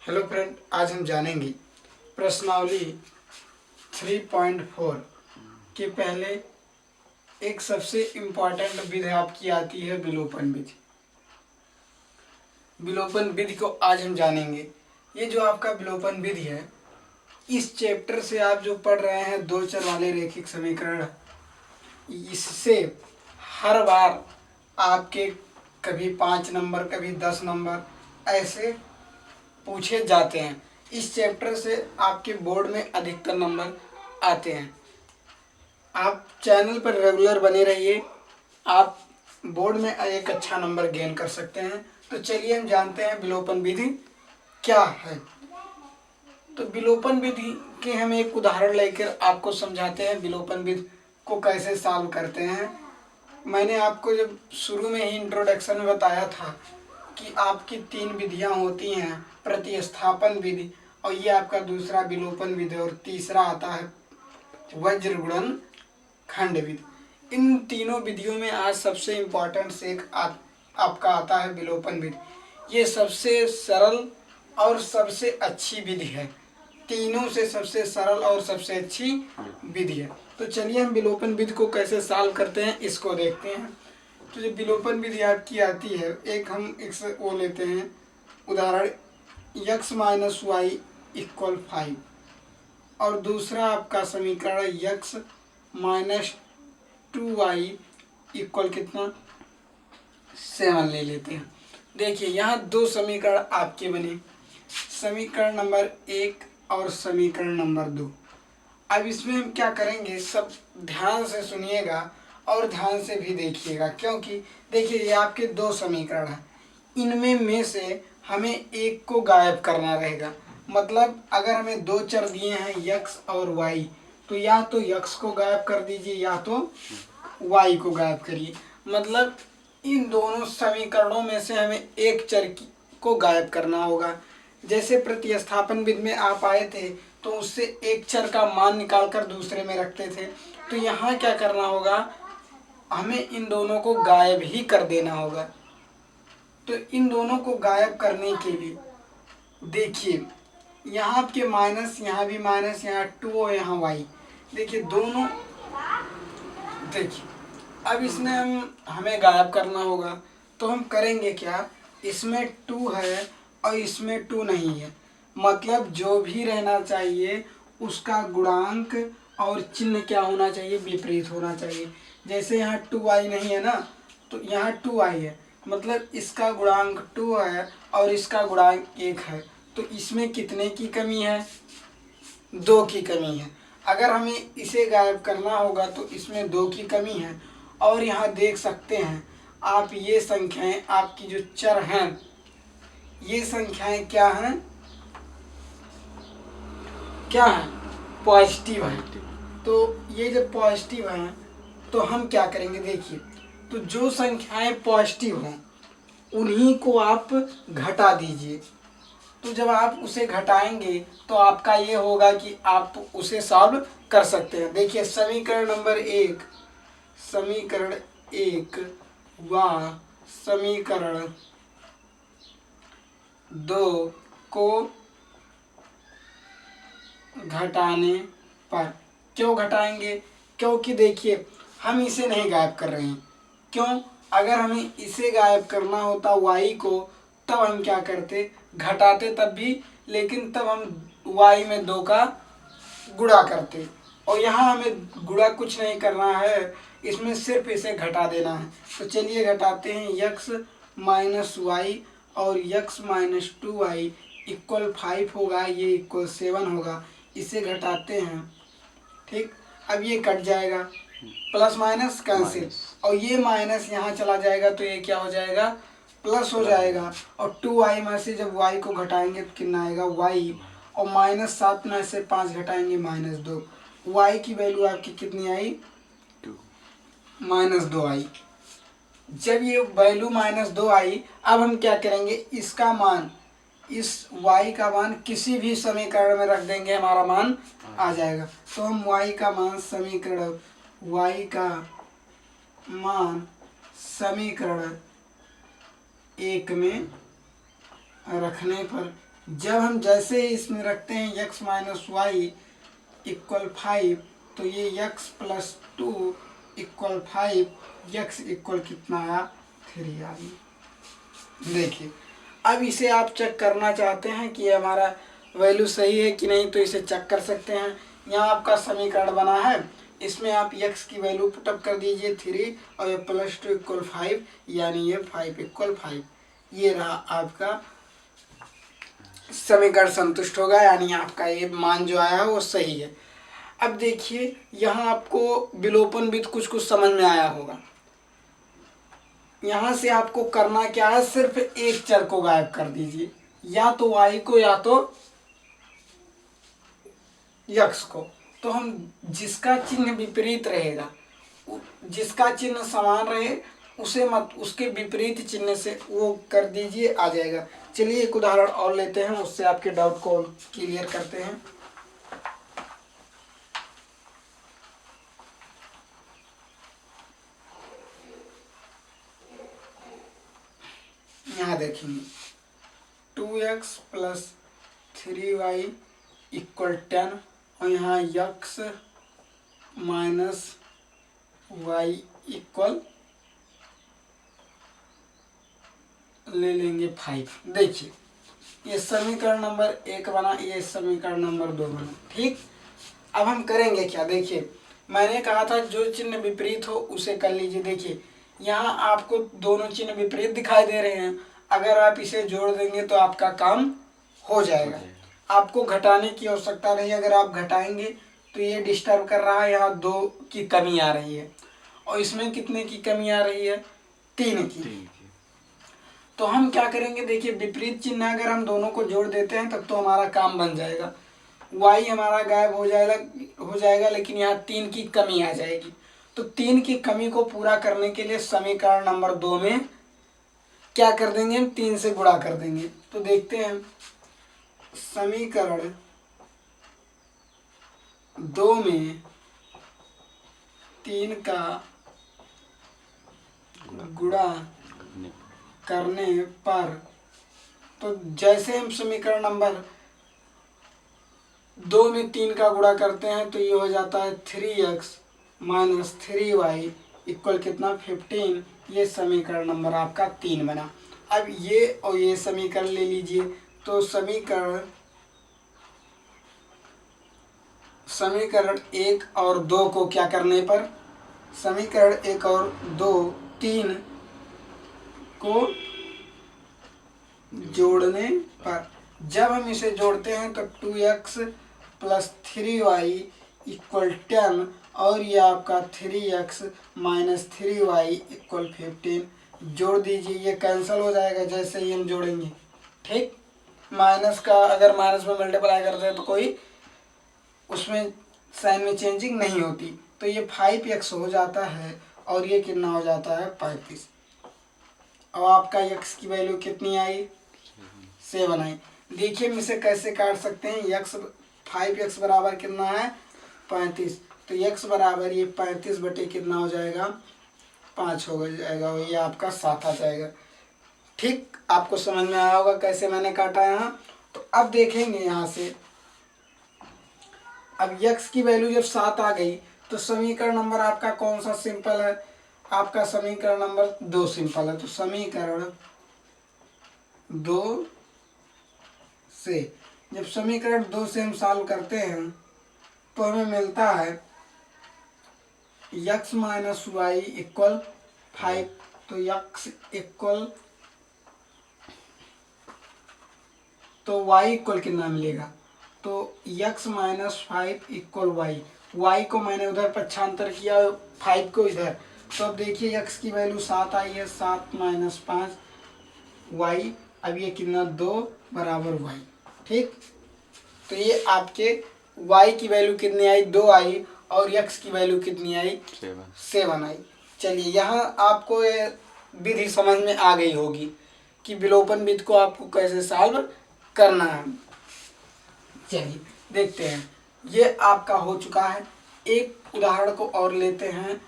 Hello friend, आज हम जानेंगे प्रश्नावली 3.4 के पहले एक सबसे इम्पॉर्टेंट विधि आपकी आती है विलोपन विधि। विलोपन विधि को आज हम जानेंगे। ये जो आपका विलोपन विधि है, इस चैप्टर से आप जो पढ़ रहे हैं दो चर वाले रैखिक समीकरण, इससे हर बार आपके कभी 5 नंबर कभी 10 नंबर ऐसे पूछे जाते हैं। इस चैप्टर से आपके बोर्ड में अधिकतर नंबर आते हैं। आप चैनल पर रेगुलर बने रहिए, आप बोर्ड में एक अच्छा नंबर गेन कर सकते हैं। तो चलिए हम जानते हैं विलोपन विधि क्या है। तो विलोपन विधि के हम एक उदाहरण लेकर आपको समझाते हैं विलोपन विधि को कैसे सॉल्व करते हैं। मैंने आपको जब शुरू में ही इंट्रोडक्शन में बताया था कि आपकी 3 विधियां होती हैं, प्रतिस्थापन विधि, और ये आपका दूसरा विलोपन विधि, और तीसरा आता है वज्र गुणन खंड विधि। इन तीनों विधियों में आज सबसे इम्पोर्टेंट से एक आपका आता है विलोपन विधि। ये सबसे सरल और सबसे अच्छी विधि है, तीनों से सबसे सरल और सबसे अच्छी विधि है। तो चलिए हम विलोपन विधि को कैसे सॉल्व करते हैं इसको देखते हैं। तो जो विलोपन विधि आपकी आती है, एक हम वो लेते हैं उदाहरण x माइनस वाई इक्वल 5, और दूसरा आपका समीकरण x माइनस 2y इक्वल कितना 7 ले लेते हैं। देखिए यहाँ दो समीकरण आपके बने, समीकरण नंबर 1 और समीकरण नंबर 2। अब इसमें हम क्या करेंगे, सब ध्यान से सुनिएगा और ध्यान से भी देखिएगा, क्योंकि देखिए ये आपके दो समीकरण हैं, इनमें में से हमें एक को गायब करना रहेगा। मतलब अगर हमें दो चर दिए हैं x और y, तो या तो x को गायब कर दीजिए या तो y को गायब करिए। मतलब इन दोनों समीकरणों में से हमें एक चर को गायब करना होगा। जैसे प्रतिस्थापन विधि में आप आए थे तो उससे एक चर का मान निकालकर दूसरे में रखते थे, तो यहाँ क्या करना होगा, हमें इन दोनों को गायब ही कर देना होगा। तो इन दोनों को गायब करने के लिए देखिए यहाँ आपके माइनस, यहाँ भी माइनस, यहाँ 2 और यहाँ y, देखिए दोनों, देखिए अब इसमें हमें गायब करना होगा। तो हम करेंगे क्या, इसमें 2 है और इसमें 2 नहीं है, मतलब जो भी रहना चाहिए उसका गुणांक और चिन्ह क्या होना चाहिए, विपरीत होना चाहिए। जैसे यहाँ 2y नहीं है ना, तो यहाँ 2y है, मतलब इसका गुणांक 2 है और इसका गुणांक 1 है, तो इसमें कितने की कमी है, 2 की कमी है। अगर हमें इसे गायब करना होगा तो इसमें 2 की कमी है। और यहाँ देख सकते हैं आप, ये संख्याएं आपकी जो चर हैं, ये संख्याएं क्या हैं, क्या है, पॉजिटिव है। तो ये जब पॉजिटिव हैं तो हम क्या करेंगे, देखिए तो जो संख्याएं पॉजिटिव हों उन्हीं को आप घटा दीजिए। तो जब आप उसे घटाएंगे तो आपका ये होगा कि आप उसे सॉल्व कर सकते हैं। देखिए समीकरण नंबर 1, समीकरण 1 व समीकरण 2 को घटाने पर, क्यों घटाएंगे, क्योंकि देखिए हम इसे नहीं गायब कर रहे हैं। क्यों, अगर हमें इसे गायब करना होता y को, तब हम क्या करते, घटाते तब भी, लेकिन तब हम y में 2 का गुणा करते। और यहाँ हमें गुणा कुछ नहीं करना है, इसमें सिर्फ इसे घटा देना है। तो चलिए घटाते हैं, x माइनस वाई और x माइनस 2y इक्वल 5 होगा, ये इक्वल 7 होगा, इसे घटाते हैं। ठीक, अब ये कट जाएगा, प्लस माइनस कैंसिल, और ये माइनस यहाँ चला जाएगा तो ये क्या हो जाएगा, प्लस हो जाएगा। और 2y में से जब y को घटाएंगे तो कितना आएगा, y, और -7 में से 5 घटाएंगे -2, y की वैल्यू आपकी कितनी आई, -2 आई। जब ये वैल्यू -2 आई, अब हम क्या करेंगे, इसका मान, इस y का मान किसी भी समीकरण में रख देंगे, हमारा मान आ जाएगा। तो हम y का मान समीकरण, y का मान समीकरण 1 में रखने पर जब हम जैसे ही इसमें रखते हैं x माइनस वाई इक्वल 5, तो ये x plus 2 equal 5, x equal कितना आया 3 आ गई। देखिए अब इसे आप चेक करना चाहते हैं कि हमारा वैल्यू सही है कि नहीं, तो इसे चेक कर सकते हैं। यहाँ आपका समीकरण बना है, इसमें आप x की वैल्यू पुटअप कर दीजिए 3 और ये प्लस 2 इक्वल 5, यानी ये 5 इक्वल 5। ये रहा आपका समीकरण संतुष्ट होगा, यानी आपका ये मान जो आया है वो सही है। अब देखिए यहाँ आपको विलोपन विधि कुछ कुछ समझ में आया होगा। यहाँ से आपको करना क्या है, सिर्फ एक चर को गायब कर दीजिए, या तो y को या तो x को। तो हम जिसका चिन्ह विपरीत रहेगा, जिसका चिन्ह समान रहे उसे मत, उसके विपरीत चिन्ह से वो कर दीजिए, आ जाएगा। चलिए एक उदाहरण और लेते हैं, उससे आपके डाउट को क्लियर करते हैं। यहाँ देखेंगे 2x प्लस 3y इक्वल 10 और यहाँ x माइनस वाई इक्वल ले लेंगे 5। देखिए ये समीकरण नंबर 1 बना, ये समीकरण नंबर 2 बना। ठीक, अब हम करेंगे क्या, देखिए मैंने कहा था जो चिन्ह विपरीत हो उसे कर लीजिए। देखिए यहाँ आपको दोनों चिन्ह विपरीत दिखाई दे रहे हैं, अगर आप इसे जोड़ देंगे तो आपका काम हो जाएगा। आपको घटाने की आवश्यकता नहीं, अगर आप घटाएंगे तो ये डिस्टर्ब कर रहा है, यहाँ 2 की कमी आ रही है और इसमें कितने की कमी आ रही है, 3 की। तो हम क्या करेंगे, देखिए विपरीत चिन्ह अगर हम दोनों को जोड़ देते हैं तब तो हमारा काम बन जाएगा। y हमारा गायब हो जाएगा, लेकिन यहाँ 3 की कमी आ जाएगी। तो 3 की कमी को पूरा करने के लिए समीकरण नंबर 2 में क्या कर देंगे, हम 3 से गुणा कर देंगे। तो देखते हैं समीकरण 2 में 3 का गुणा करने पर, तो जैसे हम समीकरण नंबर 2 में 3 का गुणा करते हैं तो ये हो जाता है 3x माइनस 3y इक्वल कितना 15। ये समीकरण नंबर आपका 3 बना। अब ये और ये समीकरण ले लीजिए, तो समीकरण 1 और 2 को क्या करने पर, समीकरण 1 और 2 3 को जोड़ने पर, जब हम इसे जोड़ते हैं तो 2x प्लस 3y इक्वल 10 और ये आपका 3x माइनस 3y इक्वल 15। जोड़ दीजिए, ये कैंसिल हो जाएगा जैसे ही हम जोड़ेंगे। ठीक, माइनस का अगर माइनस में मल्टीप्लाई करते हैं तो कोई उसमें साइन में चेंजिंग नहीं होती, तो ये 5x हो जाता है और ये कितना हो जाता है 35। अब आपका x की वैल्यू कितनी आई, 7 आई। देखिए हम इसे कैसे काट सकते हैं, 5x बराबर कितना है 35, तो x बराबर ये 35 बटे कितना हो जाएगा 5 हो जाएगा, ये आपका 7 आ जाएगा। ठीक, आपको समझ में आया होगा कैसे मैंने काटा यहाँ। तो अब देखेंगे यहाँ से, अब x की वैल्यू जब 7 आ गई तो समीकरण नंबर आपका कौन सा सिंपल है, आपका समीकरण नंबर 2 सिंपल है। तो समीकरण 2 से, जब समीकरण 2 से हम सॉल्व करते हैं तो हमें मिलता है x माइनस वाई इक्वल 5। तो x इक्वल, तो y इक्वल कितना मिलेगा, तो x माइनस 5 इक्वल y को मैंने उधर पक्षांतर किया, 5 को इधर। तो अब देखिए x की वैल्यू 7 आई है, 7 माइनस 5 y, अब ये कितना 2 बराबर y। ठीक, तो ये आपके y की वैल्यू कितनी आई 2 आई और x की वैल्यू कितनी आई 7 आई। चलिए यहाँ आपको ये विधि समझ में आ गई होगी कि विलोपन विधि को आपको कैसे सॉल्व करना है। चलिए देखते हैं, ये आपका हो चुका है। एक उदाहरण को और लेते हैं,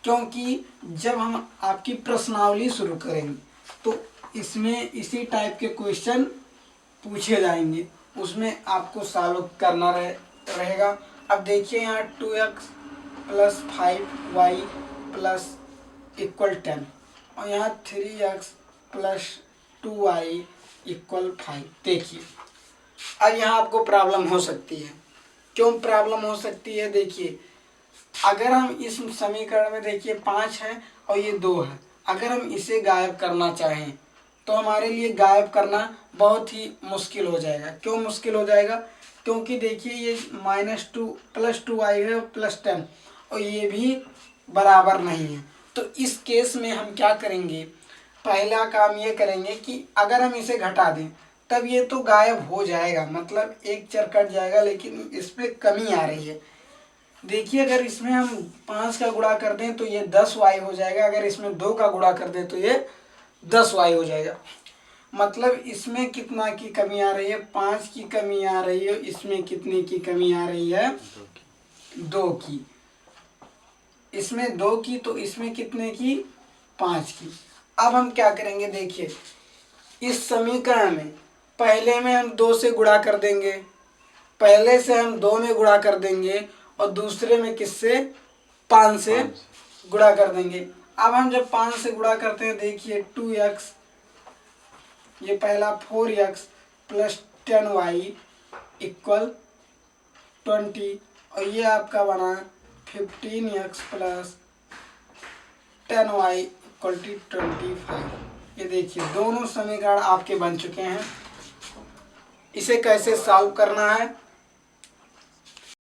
क्योंकि जब हम आपकी प्रश्नावली शुरू करेंगे तो इसमें इसी टाइप के क्वेश्चन पूछे जाएंगे उसमें आपको सॉल्व करना रहेगा। अब देखिए यहाँ 2x plus 5y plus equal 10 और यहाँ 3x प्लस 2y इक्वल 5। देखिए अब यहाँ आपको प्रॉब्लम हो सकती है। क्यों प्रॉब्लम हो सकती है? देखिए अगर हम इस समीकरण में देखिए 5 है और ये 2 है, अगर हम इसे गायब करना चाहें तो हमारे लिए गायब करना बहुत ही मुश्किल हो जाएगा। क्यों मुश्किल हो जाएगा? क्योंकि देखिए ये -2 प्लस 2y है प्लस 10 और ये भी बराबर नहीं है। तो इस केस में हम क्या करेंगे, पहला काम ये करेंगे कि अगर हम इसे घटा दें तब ये तो गायब हो जाएगा, मतलब एक चर कट जाएगा, लेकिन इस पर कमी आ रही है। देखिए अगर इसमें हम 5 का गुणा कर दें तो ये 10y हो जाएगा, अगर इसमें 2 का गुणा कर दें तो ये 10y हो जाएगा। मतलब इसमें कितना की कमी आ रही है? 5 की कमी आ रही है। इसमें कितने की कमी आ रही है? 2 की। इसमें 2 की, तो इसमें कितने की? 5 की। अब हम क्या करेंगे, देखिए इस समीकरण में पहले में हम 2 से गुणा कर देंगे, पहले से हम 2 में गुणा कर देंगे और दूसरे में किससे? 5 से गुणा कर देंगे। अब हम जब 5 से गुणा करते हैं, देखिए 2x, ये पहला 4x प्लस 10y इक्वल 20 और ये आपका बना 15x plus 10y equal to 25। ये देखिए दोनों समीकरण आपके बन चुके हैं। इसे कैसे सॉल्व करना है